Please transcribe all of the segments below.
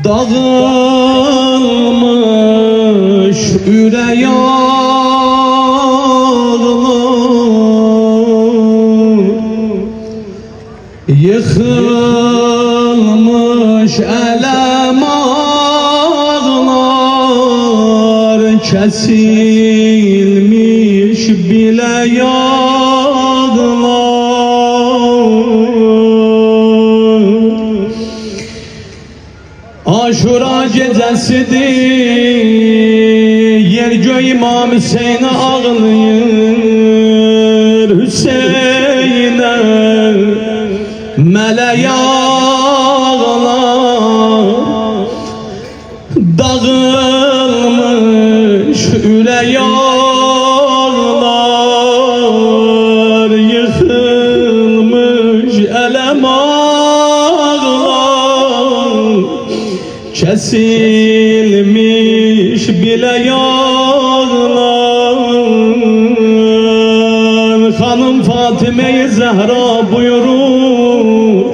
Dağılmış ürey ağlar, yıkılmış elem ağlar, kesilmiş bile yağlar. Aşura gecesidir, yer göğü İmam Hüseyin'e ağlayır, Hüseyin'e meleğe ağlar. Dağılmış ürey ağlar, yıkılmış elem ağlar, kesilmiş bile yağlar. Hanım Fatime-i Zehra buyurur,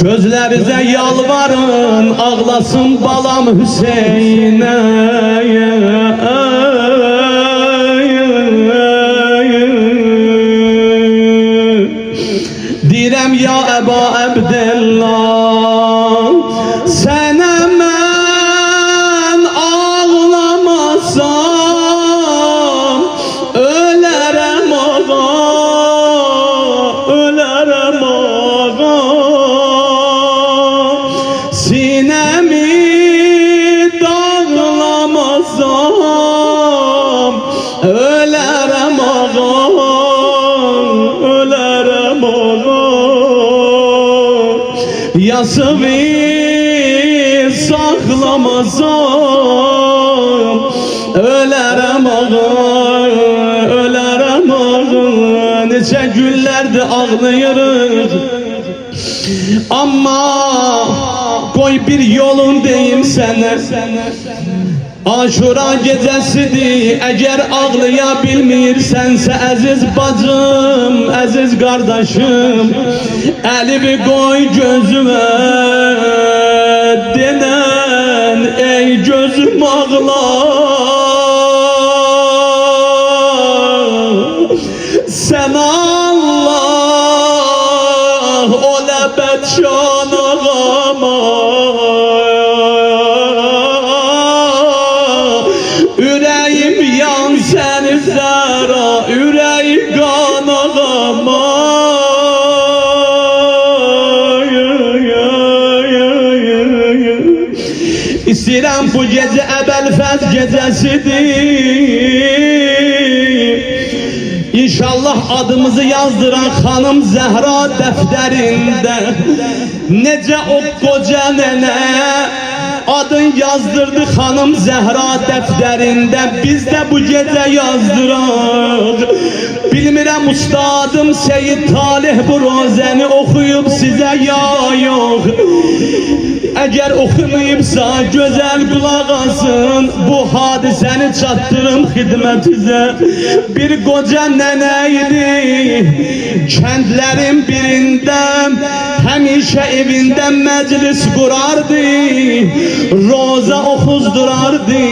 gözlerinize yalvarın, ağlasın balam Hüseyin'e. Direm ya Eba Abdillah, sənə mən ağlamasam ölərəm ağa, ölərəm ağa. Sinəmi dağlamasam ölərəm ağa, ölərəm ağa. Yasımı saklamasam ölərəm ağa, ölərəm ağa. Neçə günlərdir ağlayırıq, amma koy bir yolun deyim sənə. Aşura gecəsidir, əgər ağlaya bilmirsənsə əziz bacım, əziz qardaşım, əlimi qoy gözümə, denən ey gözüm ağla. Sən Allah o ləbət şan ağama, ürəyim yan səni zəra, ürəyi qan ağama. İstəyirəm bu gecə Əbəlfəz gecəsidir, İnşallah adımızı yazdıran Xanım Zəhra dəftərində. Necə o qoca nənə adın yazdırdı Xanım Zəhra dəftərində, biz də bu gecə yazdıraq. Bilmirəm ustadım Seyyid Talih bu rozəni oxuyub sizə ya yox. Əgər oxumayıbsa gözəl qulaq asın, bu hadisəni çatdırım xidmətinizə. Bir qoca nənə idi, kəndlərin birində, həmişə evində məclis qurardı, roza oxuzdurardı.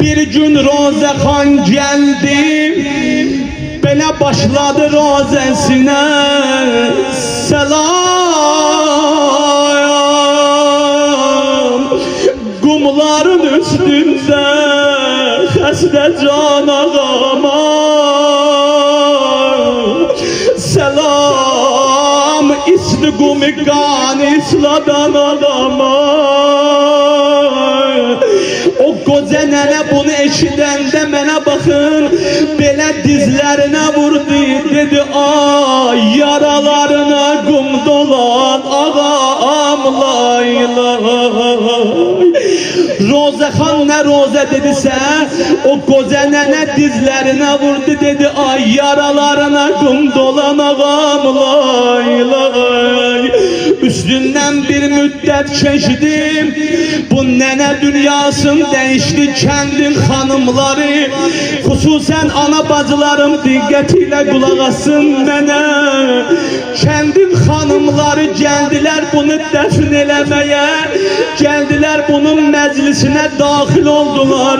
Bir gün Rozaxan gəldi, belə başladı rozəsinə. Selam, qumların üstündə xəstə can ağama. Selam, isti qumi qan isladan adama. O qoca nənə bunu eşidəndə mənə baxın, belə dizlərinə vurdu, dedi ay yaralarına qum dolan ağam lay lay. Rozaxan nə roza dedisə, o qoca nənə dizlərinə vurdu, dedi ay yaralarına qum dolan ağam lay lay. Üstündən bir müddət keçdim. Bu nənə dünyasın dəyişdi kəndin xanımları. Xüsusən ana bacılarım diqqət ilə qulaq asın mənə. Kəndin xanımları gəldilər bunu dəfn eləməyə. Gəldilər bunun məclisinə daxil oldular.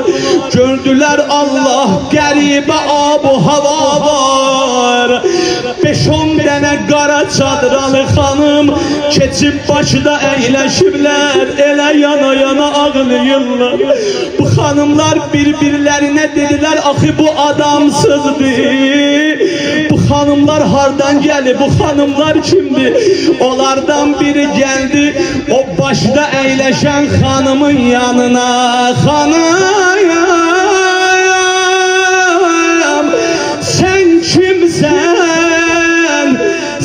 Gördülər Allah qəribə ab-u hava var. 5-10 dənə qara çadralı xanım keçib başda əyləşiblər. Elə yana yana ağlayırlar. Bu xanımlar bir-birlərinə dedilər, axı bu adamsızdır. Bu xanımlar hardan gəlib, bu xanımlar kimdir? Onlardan biri gəldi, o başda əyləşən xanımın yanına. Xanım, sən kimsən?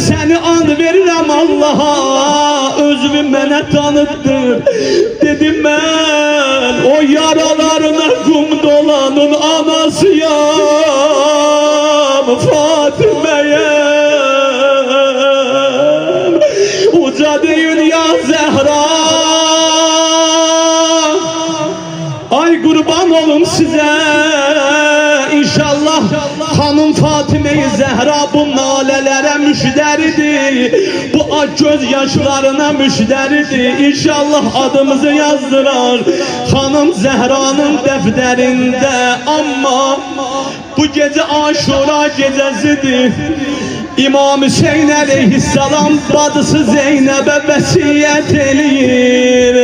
Səni and verirəm Allaha, özümü mənə tanıtdır. Dedim mən o yaralarına qum dolanın anasıyam, Fatiməyəm. Uca deyin ya Zəhra, ay qurban olum sizə. İnşallah Hanım Fatime-i Zəhra bu nalələrə müşdəridir. Bu göz yaşlarına müşdəridir. İnşallah adımızı yazdırar Hanım Zəhra'nın dəftərində. Amma bu gecə Aşura gecəsidir. İmam Hüseyin əleyhissalam bacısı Zeynəbə vəsiyyət eləyir.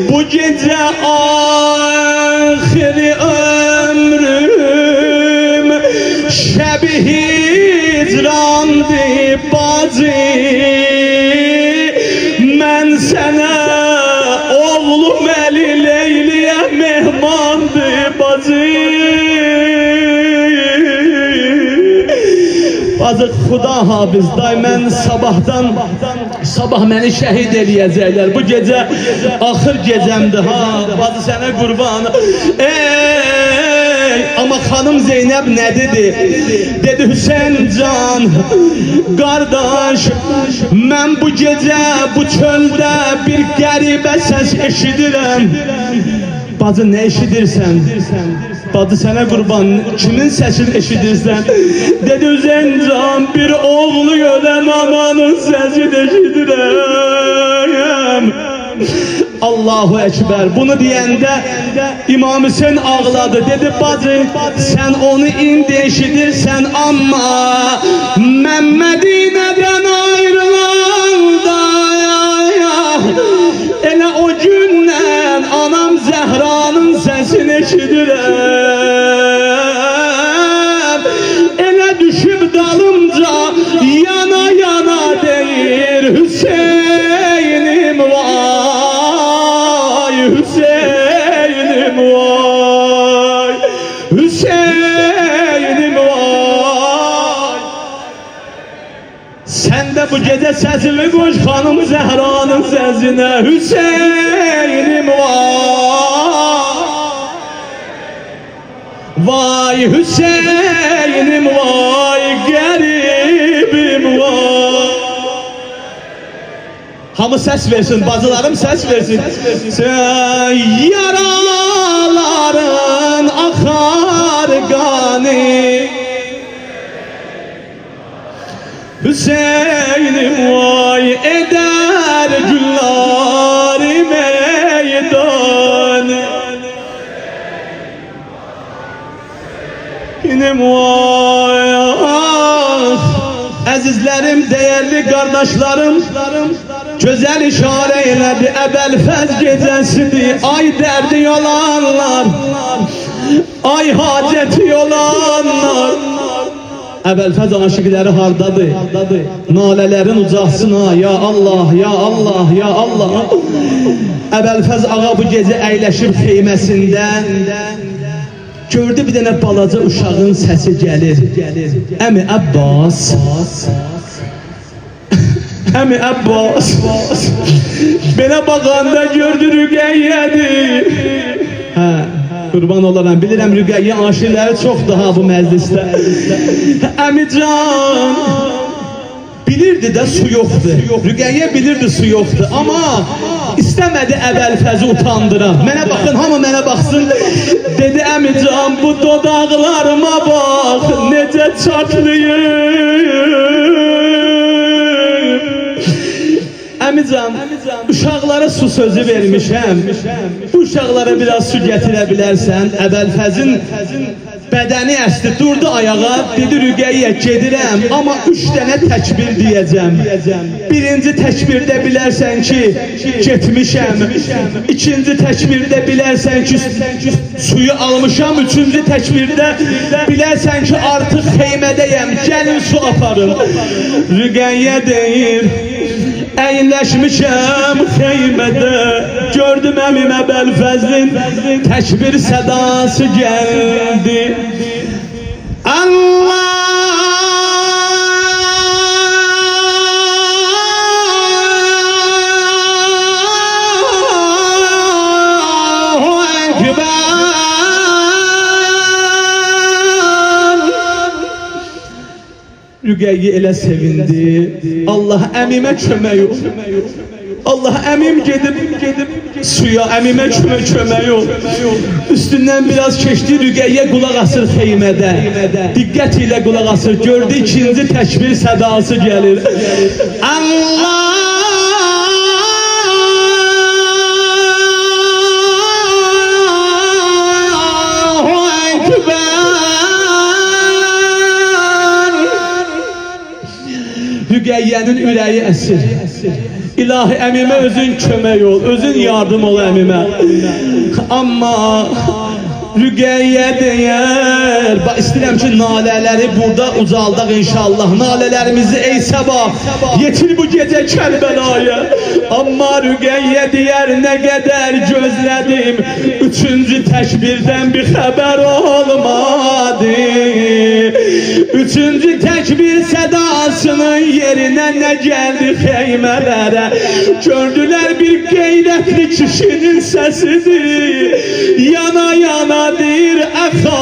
Bu gecə axiri ömrüm şəbi hicrandı bacı. Mən sənə oğlum Əli Leyliyə mehmandı bacı. Bacı Xuda hafiz day, mən sabah məni şəhid eləyəcəklər. Bu gecə axır gecəmdir ha, bacı sənə qurban. Ama xanım Zeynəb nə dedi? Dedi Hüseyin can, qardaş, mən bu gecə bu çöldə bir qəribə səs eşidirəm. Bacı nə eşidirsən? Bacı sənə qurban, kimin səsini eşidirsən? Dedi Hüseyin can, bir oğlu ölən ananın səsini eşidirəm. Allahu Ekber. Bunu deyəndə İmam Hüseyin ağladı. Dedi bacı sen onu indi eşidirsən, amma mən Mədinədən ayrılanda elə o gündən anam Zəhranın səsini eşidirəm. Elə düşüb dalımca yana yana deyir Hüseynim var, Hüseynim var, Hüseynim var. Sen de bu gece sesimi koş Hanım Zehra'nın sesine. Hüseynim var, vay Hüseynim vay, garibim var. Hamı ses versin, bacılarım ses versin. Sen yaraların akar gani, Hüseyin'im vay eder gülleri meydan. Hüseyin'im vay ah, azizlerim, değerli kardeşlerim, güzel işare elədi Əbəlfəz gecəsidir. Ay dərdi olanlar, ay haceti olanlar. Əbəlfəz aşıqları hardadır? Nalələrin ucaqsın ha, ya Allah, ya Allah, ya Allah. Əbəlfəz ağa bu gecə əyləşib xeyməsində gördü bir dənə balaca uşağın səsi gəlir. Əmi Əbbas, Əmi Əbbas, belə baxanda gördü Rüqəyyədir. Hə, qurban olaram, bilirəm Rüqəyyə aşiqləri çox daha bu məclisdə. Əmi can, Bilirdi de su yoktu. Rüqeyyə bilirdi su yoktu. Ama istemedi Əbəlfəzi utandıran. Mənə baxın, hamı mənə baxsın. Dedi əmican, bu dodaqlarıma bax, necə çatlayır. Əmican, uşaqlara su sözü vermişəm. Bu uşaqlara biraz su gətirə bilərsən. Əbəlfəzin bədəni əsdi, durdu ayağa, dedi Rüqeyyə gedirəm, amma 3 dənə təkbir deyəcəm. Birinci təkbirdə bilərsən ki, getmişəm. İkinci təkbirdə bilərsən ki, suyu almışam. Üçüncü təkbirdə bilərsən ki, artıq xeymədəyəm, gəlin su aparın. Rüqeyyə deyir, əyləşmişəm xeymədə, gördüm əmim Əbəlfəzin təkbir sədası gəldi. Allah Rüqeyyə elə sevindi. Allah əmimə kömək ol. Allah əmim gedib suya, əmimə kömək ol. Üstündən biraz keçdi, Rüqeyyə qulaq asır xeymədə. Diqqət ilə qulaq asır. Gördü ikinci təkbir sədası gəlir. Allah Rüqeyyənin ürəyi əsir. İlahi əmimə özün kömək ol, özün yardım ol əmimə. Amma Rüqeyyə deyər, istəyirəm ki, nalələri burada ucaldaq inşallah. Nalələrimizi ey səbah, yetir bu gecə Kərbəlaya. Amma Rüqeyyə deyər, nə qədər gözlədim, üçüncü təkbirdən bir xəbər olmadı. Üçüncü təkbir sədasının yerinə nə gəldi xeymələrə. Gördülər bir qeyrətli kişinin səsidir. Yana yana deyir, əxa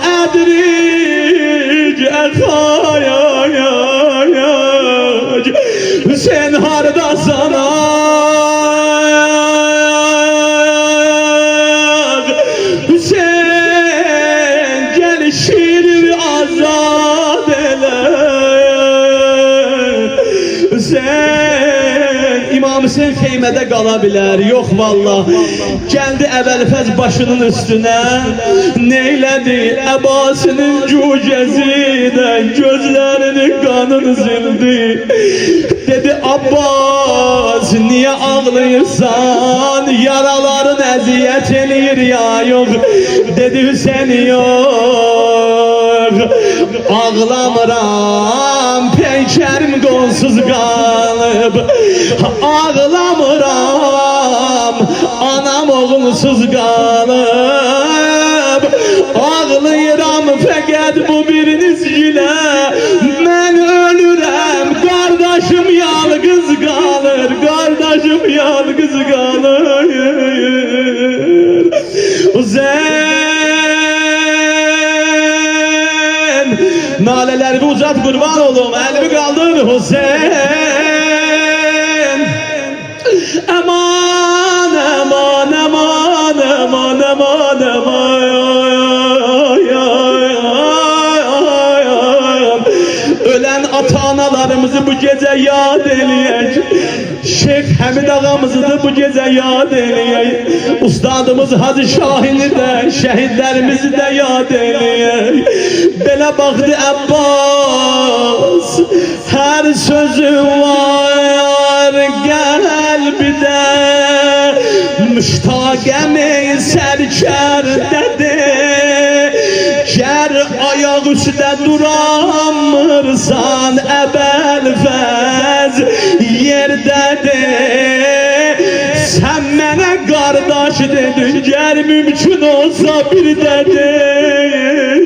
ədric, əxa yayac. Hüseyin hardasan ağ, Hüseyin gəl şirin azad elə. Hüseyin, İmam Hüseyin xeymədə qala bilər, yox vallah. Gəldi Əbəlfəz başının üstünə, neylədi əbasının cücəzidən, gözlərini qanın zildi. Dedi Abbas, niyə ağlayırsan, yaraların əziyyət eləyir ya yox. Dedi Hüseyin yox, ağlamıram, peykərim qonsuz qalıb. Ağlamıram, anam oğulsuz qalıb. Ağlayıram fəqət bu biriniz gilə, mən ölürəm, qardaşım yalqız qalır, qardaşım yalqız qalır. Hüseyin, nalələrimi ucat qurban olum, əlimi qaldır Hüseyin. Aman, aman, aman, aman, aman, aman. Ölen ata-analarımızı bu gece yad eləyək. Şeyh Həmid ağamızı da bu gece yad eləyək. Ustadımız Hacı Şahini de, şehitlerimizi de yad eləyək. Belə baxdı Abbas, her sözü var qəlbdə. Müştaqəmi sərkərdədir. Gər ayaq üstə duramırsan Əbəlfəz yerdədir. Sən mənə qardaş dedin, gər mümkün olsa bir dədir.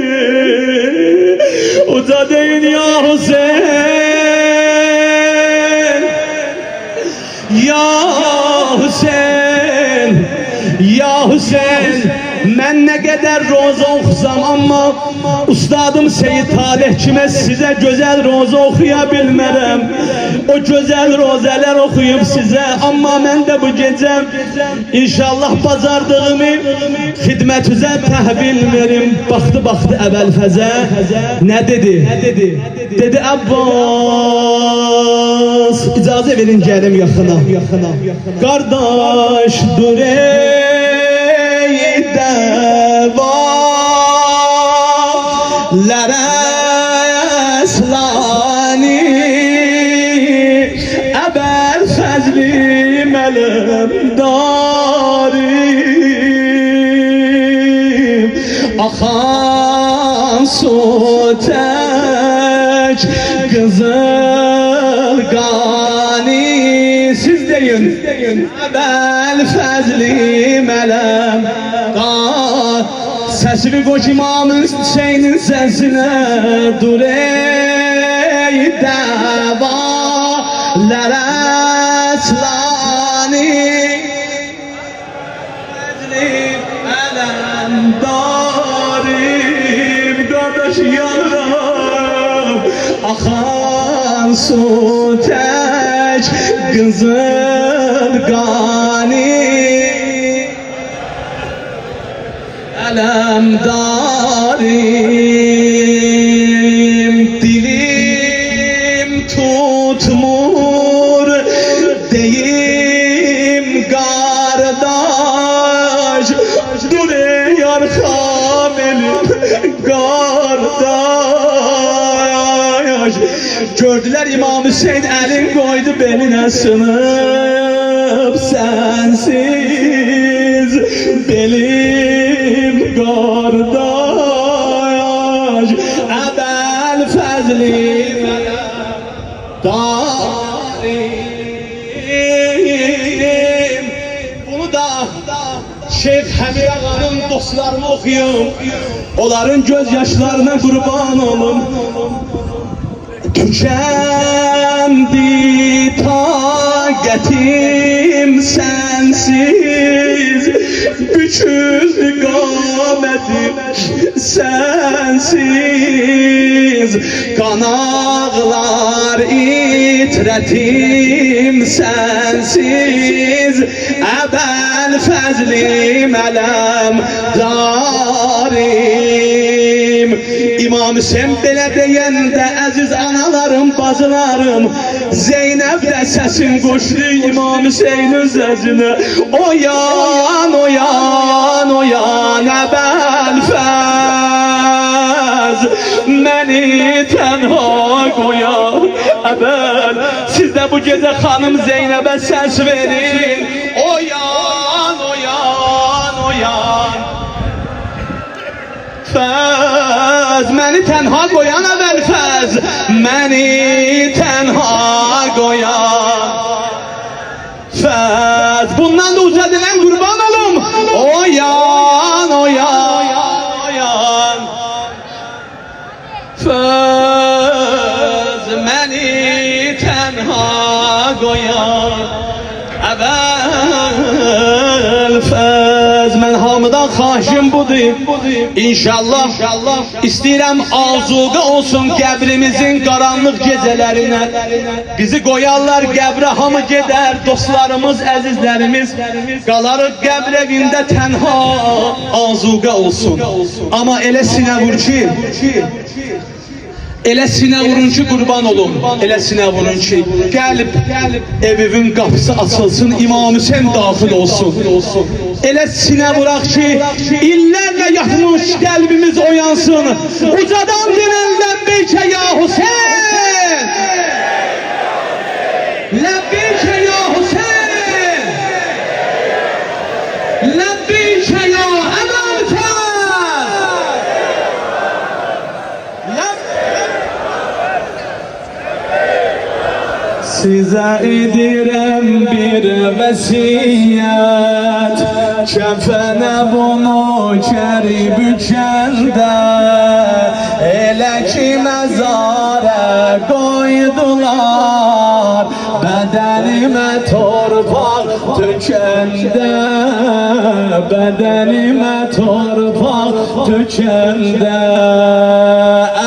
Uca deyin ya Hüseyin, ya Hüseyin, ya Hüseyin. Mən nə qədər roza oxusam, amma ustadım Seyid Talih kime size güzel roza okuyabilmərəm. O güzel rozeler okuyup size, amma mən də bu gecə inşallah bacardığımı xidmətinizə təhvil verim. Baxdı Əbəlfəzə, nə dedi? Dedi Abbas, icazə verin gəlim yaxına. Qardaş dur ey dəvalərə əslani, Əbəlfəzlim ələmdarim, axan su tək qızıl qani. Siz deyin, Əbəlfəzlim ələmdarim. Səsini qoş İmamın Hüseynin səsinə, dur ey dəvalərə əslani, Əbəlfəzlim ələmdarim. Qardaş yanıram, axan su tək qızıl qani, ələmdarim. Dilim tutmur deyim qardaş, dur ey arxam elim qardaş. Gördülər İmam Hüseyin əlin qoydu belinə sınıb, sensiz belim qardaş, Əbəlfəzlim ələmdarim. Bunu da Şeyh Həmid ağanın dostlarını okuyum, onların gözyaşlarına qurban olum. Tükendi taqətim sensiz, güçsüz qamətim sensiz, qanaqlar itrətim sensiz, Əbəlfəzlim ələmdarim. İmam Hüseyin belə deyəndə əziz analarım, bacılarım, Zeynəb də səsin qoşdu İmam Hüseynin səsinə. Oyan, oyan, oyan Əbəlfəz, məni tənha qoyan Əbəl. Siz də bu gecə xanım Zeynəbə səs verin. Oyan, oyan, oyan Fəz, məni tənha qoyan Əbəlfəz, məni tənha qoyan Fəz. Bundan da uca dilən qurban olum. Oyan, oyan, oyan Fəz, məni tənha qoyan Əbəlfəz. Mən hamıdan xahişim budur, İnşallah istəyirəm azuqə olsun qəbrimizin qaranlıq gecələrinə. Bizi qoyarlar qəbrə, hamı gedər, dostlarımız, əzizlərimiz, qalarıq qəbr evində tənha, azuqə olsun. Amma elə sinə vur ki, elə sinə vurun ki qurban olun, elə sinə vurun ki gəlib evivin qapısı açılsın, İmam Hüseyin daxil olsun. Elə sinə vuraq ki illərlə yatmış qəlbimiz oyansın. Ucadan dinən ləbbeyke ya Hüseyin, ləbbeyke ya Hüseyin, ləbbeyke ya Size edirəm bir vəsiyyət, kəfənə bunu kəri bükəndə, elə ki məzarə qoydular, bədənimə torpaq tökəndə. bedenime torpak dökende.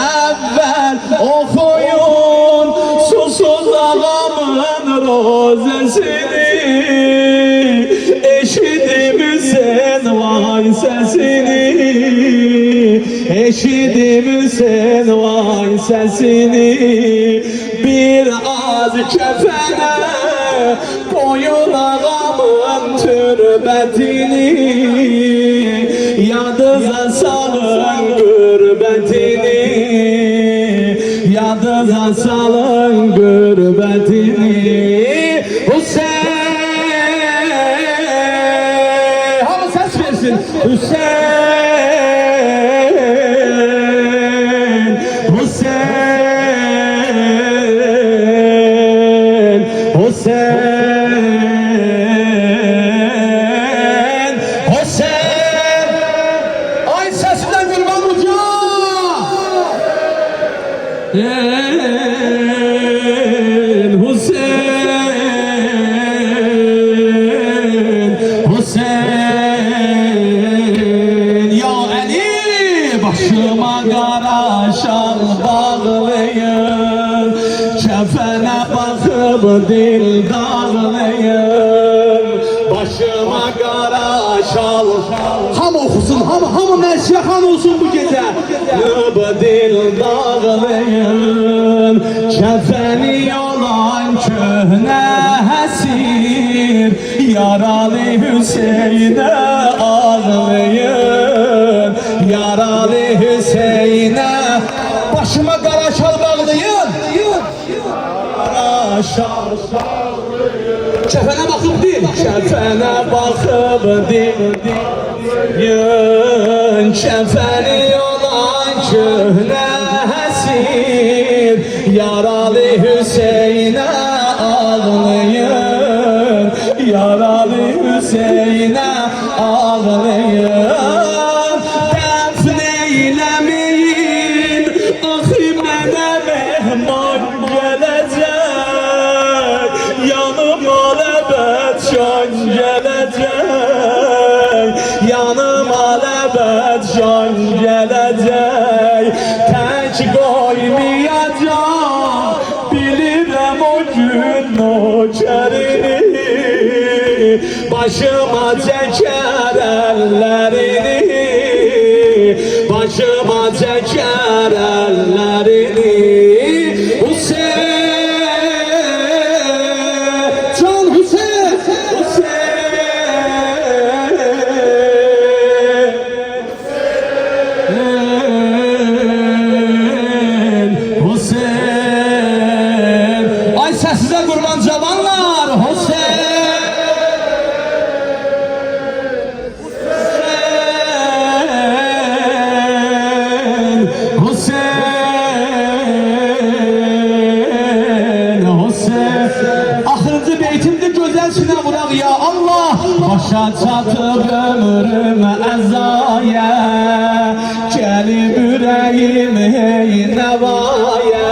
Evvel okuyun susuz ağamın rozesini, eşitimizin vay sesini, eşitimizin vay sesini. Bir az kefene koyun ağamın türbetini, yadınıza salın gürbetini, yadınıza salın gürbetini. Hüseyin, hava ses versin. Hüseyin, Hüseyin, Hüseyin, Hüseyin. Ay sesinden kurban uca. Hüseyin, Hüseyin. Ya Ali, başıma kara şal bağlayın, kefene bakıp dil dağlayın. Başıma kara şal, ham okusun, ham mersiyahan olsun bu gece. Bu dil dağlayın, kefeni olan köhne hesir, yaralı Hüseyin'e ağlayın, yaralı Hüseyin'e. Başıma kara şal bağlayın, kara şal. Kefene bakıp değil, kefene bakıp değil. Yın kefeni olan köhne hesir, yaralı Hüseyin'e ağlayın, yaralı Hüseyin'e ağlayın. Defneylemeyin, ahı mənə mehman gelecek, yanıma lebet can gelecek, yanıma lebet can gelecek. Tek koymayacağım, bilirim o gün nökerini, başıma çeker ellerini, başıma çeker ellerini. Hüseyin, can Hüseyin, Hüseyin, Hüseyin. Ay səsizə qurban cavanlar. Hüseyin, Hüseyin, Hüseyin. Axırıncı beytimde gözəl sinə vuraq ya Allah. Başa çatıb ömrüm əzaya, gəlib ürəyim hey nəvaya.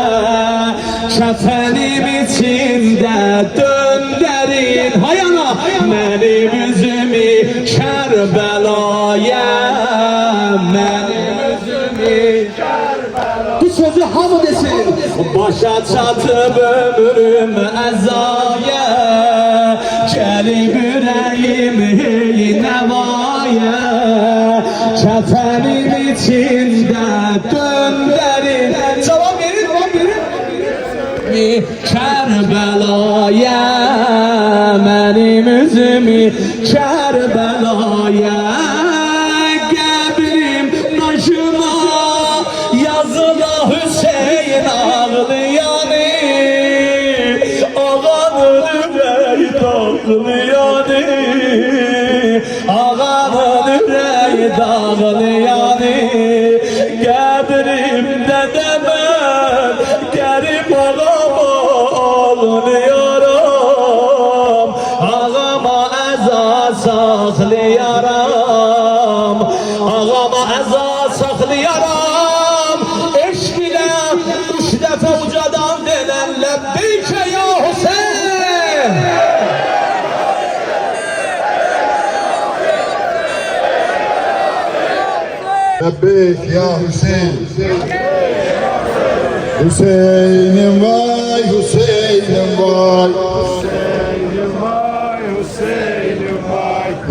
Kəfənim içində döndərin, hayana mənim üzümü Kərbəlaya, mənim üzümü Kərbəlaya. Bu sözü hamı desin. Başa çatıb ömrüm əzaya, gəlib ürəyim hey nəvaya. Kəfənim içində döndərin. Cavab verin, cavab verin. Kərbəlaya, mənim üzümü Kərbəlaya. Qəbrim daşına yazıla Hüseyin ağlayanı, ağanın ürəyi dağlayanı, ağanın ürəyi dağlayanı. Qəbrimdə də mən qərib ağama ağlayaram, ağama əza saxlayaram, ağama əza saxlayaram. Eşq ilə üç dəfə ucadan denən ləbbeykə ya Hüseyin. Lebbeyk ya Hüseyin. Hüseyin'im vay, Hüseyin'im vay.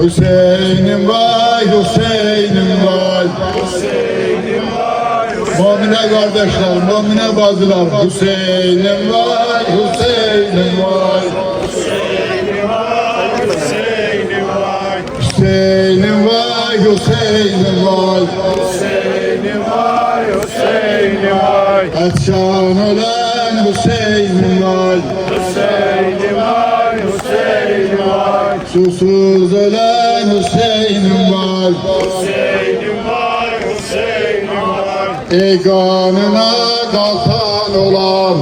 Hüseyin'im vay, Hüseyin'im vay. Mümine kardeşler, mümine bazılar. Hüseyin'im vay, Hüseyin'im vay. Hüseyin'im vay, Hüseyin'im vay. Etşan ölen Hüseyin'im vay. Susuz ölen Hüseyin'im vay. Ey kanına kalkan olan,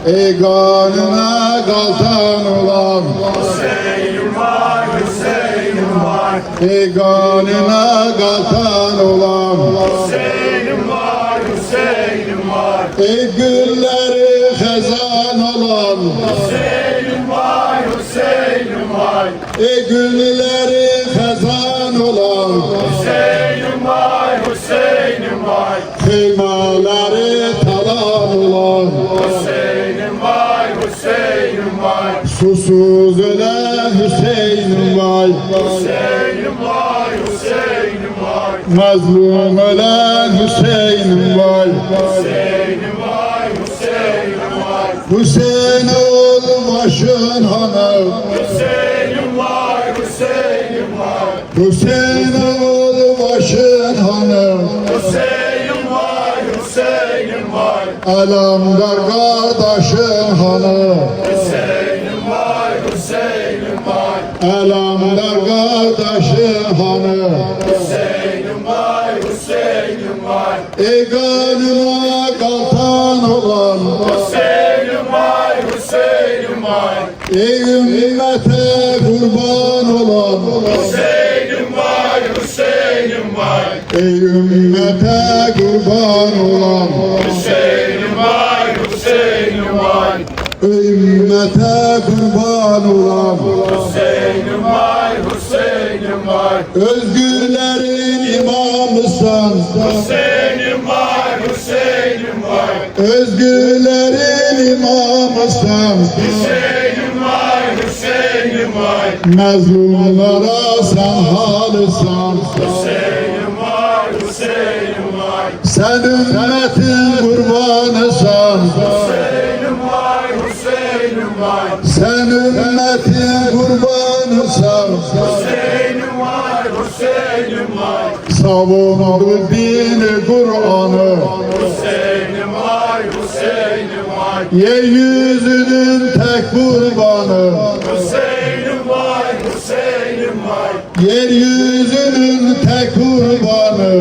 ey kanına kalkan olan, ey kanına kalkan olan, ey gülleri xezan olan, ey gülleri xezan olan, Kıymaları talan olan, susuz ölen Hüseyin'im vay. Mazlum ölen Hüseyin'im vay. Hüseyin oğlu başın hanı, Hüseyin oğlu başın hanı, Alamdar kardeşin hanı, Alamdar kardeşin hanı, ey kanıma kaltan olan, ey ümmete kurban olan, ey ümmete kurban olan, ey ümmete kurban olan, özgürlerin imamısın, özgürlerin imamısın, mezlumlara sen halısın, sen ümmetin kurbanısın, sen ümmetin kurbanısın, savundu dini Kur'an'ı, yeryüzünün tek kurbanı, yeryüzünün tek kurbanı,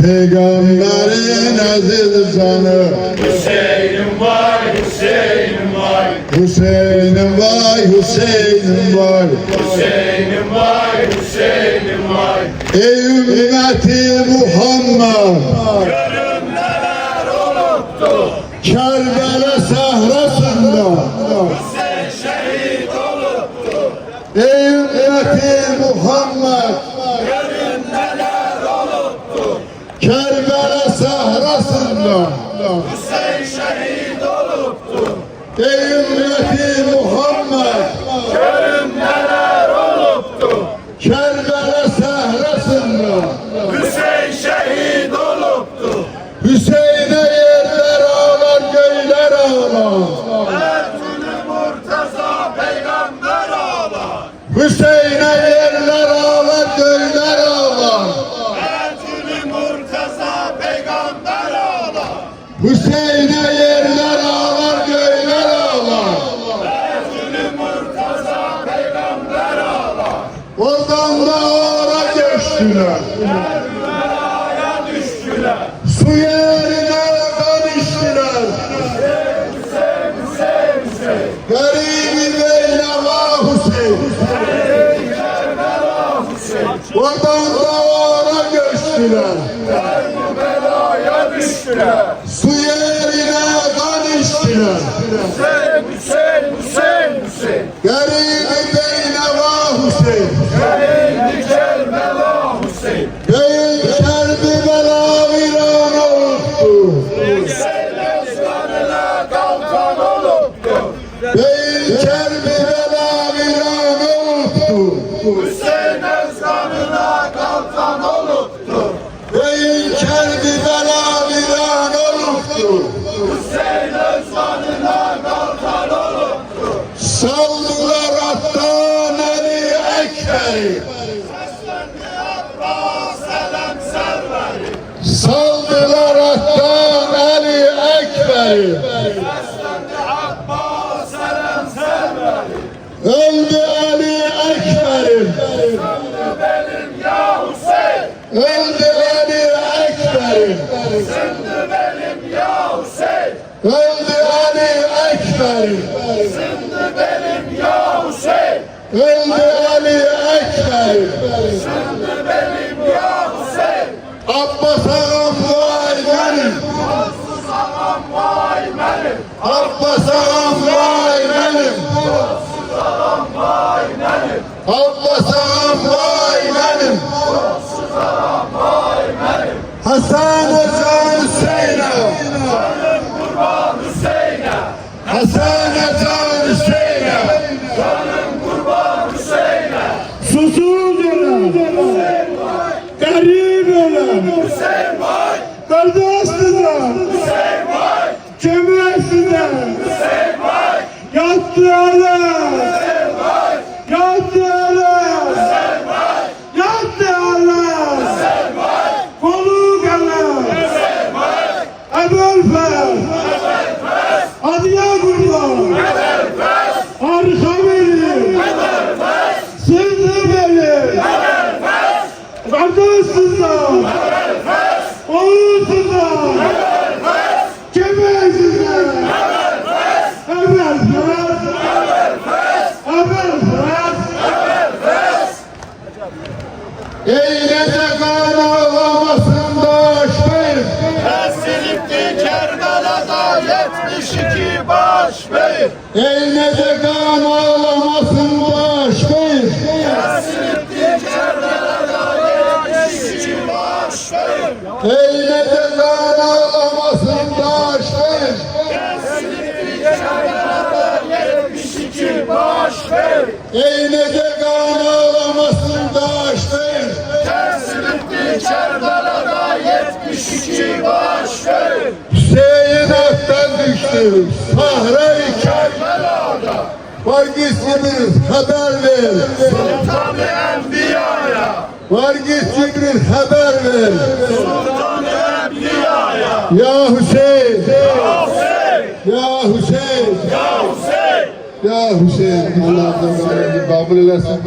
Peygamberin aziz canı, Hüseyin'im vay, Hüseyin'im vay. Ey ümmeti Muhammed, Kerbela sahrasında ey ümmeti Muhammed, Kerbela sahrasında ey ümmeti Muhammed, Kerbela sahrasında Hüseyin'e yerler ağlar, göyler ağlar. Hüseyin'e yerler ağlar, göyler ağlar. Hüseyin'e yerler ağlar, göyler ağlar. Oradan da ağra göçtüler. Su yerine kan içtiler. Garibi Beylava Hüseyin. Oradan da ağra göçtüler. Su yerine kan içtiler. Garibi Beylava Hüseyin. Değil Kerbela viran oluptu. Değil Kerbela viran oluptu. Değil Kerbela viran oluptu. Saldılar attan Ali Ekber'i. Saldılar attan Ali Ekber'i. Öldü Ali Ekber'im. Öldü Ali Ekber'im. Öldü Ali Ekber'im. Öldü Ali Ekber'im. Abbas ağam vay benim. Abbas ağam vay benim. Abbas ağam vay benim. Hasan Can Hüseyin'e. Hasan Can Hüseyin'e. Susuz olan, garip olan, kardeşsizler, cömertsizler, yattılar, yattılar, yattılar, kolu kalan, Ebelfez, Hadiye Kurban, Arka benim, siz de benim, kardeşsizler, oğulsuzlar, cömertsizler, Ebelfez, Eylece kan ağlamasın baş beyim. Kesilipti Kerbela'da 72 baş beyim. Eylece kan ağlamasın baş beyim. Kesilipti Kerbela'da 72 baş beyim. Eylece kan ağlamasın baş beyim. Kesilipti Kerbela'da 72 baş beyim. Eylece kan ağlamasın baş beyim. Kesilipti Kerbela'da 72 baş beyim. Hüseyin Ak'tan düştü Sahra-i Kerbela'da Var gitsin haber ver. Sultan-ı Enbiya'ya, Var gitsin haber ver. Sultan-ı Enbiya'ya, Ya Hüseyin. Ya Hüseyin, Ya Hüseyin. Ya Hüseyin. Ya Hüseyin. Allah'ım kabul eylesin.